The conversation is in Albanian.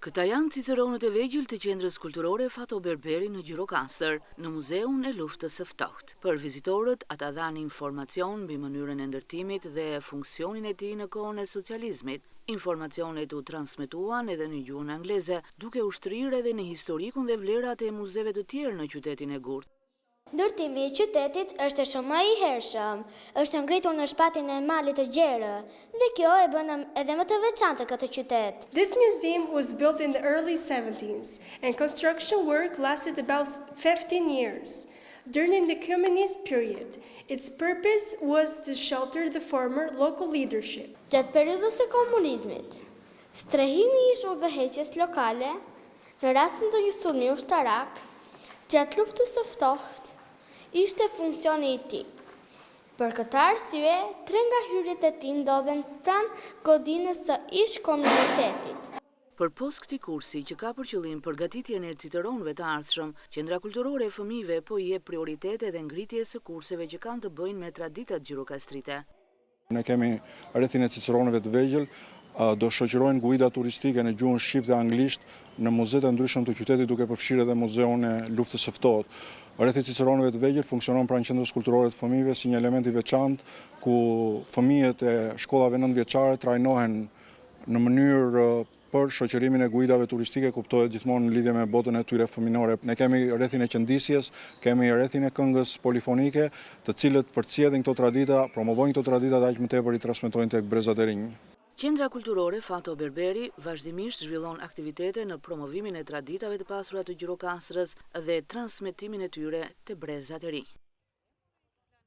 Këta janë ciceronët e vegjël të qendrës kulturore Fato Berberi në Gjirokastër, në Muzeun e Luftës së Ftohtë. Për vizitorët, ata dhanë informacion mbi mënyrën e ndërtimit dhe funksionin e tij në kohën e socializmit. Informacionet u transmetuan edhe në gjuhën angleze, duke u shtrirë edhe në historikun dhe vlerat e muzeve të tjerë në qytetin e Gurtë. Ndërtimi i qytetit është shumë më i hershëm, është ngritur në shpatin e malit të gjerë, dhe kjo e bën edhe më të veçantë këtë qytet. This museum was built in the early 70s and construction work lasted about 15 years. During the communist period, its purpose was to shelter the former local leadership. Gjatë periudhës së komunizmit, strehimi i udhëheqjes lokale në rastin të një sulmi ushtarak, gjatë luftës së ftohtë, ishte funksioni i tij. Për këtë arsye, 3 nga hyrjet e tij ndodhen pranë godinës së ish komunitetit. Përpos këtij kursi, që ka për qëllim përgatitjen e ciceronëve të ardhshëm, Qendra Kulturore e Fëmijëve po i jep prioritet edhe ngritjes së kurseve që kanë të bëjnë me traditat gjirokastrite. Ne kemi rrethin e ciceronëve të vegjël, do shoqërojnë guida turistike në gjuhën shqip dhe anglisht në muzeet e ndryshëm të qytetit, duke përfshirë edhe Muzeun e Luftës së Ftohtë. Rrethi i ciceronëve të vegjël funksionon pranë qendrës kulturore të fëmijëve si një element i veçantë ku fëmijët e shkollave 9-vjeçare trajnohen në mënyrë për shoqërimin e guidave turistike, kuptohet gjithmonë në lidhje me botën e tyre fëminore. Ne kemi rrethin e qëndisjes, kemi rrethin e këngës polifonike, të cilët përcjellin këto tradita, promovojnë këto tradita dhe aq më tepër i transmetojnë tek brezat e rinj. Qendra Kulturore Fato Berberi vazhdimisht zhvillon aktivitete në promovimin e traditave të pasura të Gjirokastrës dhe transmetimin e tyre te brezat e rinj.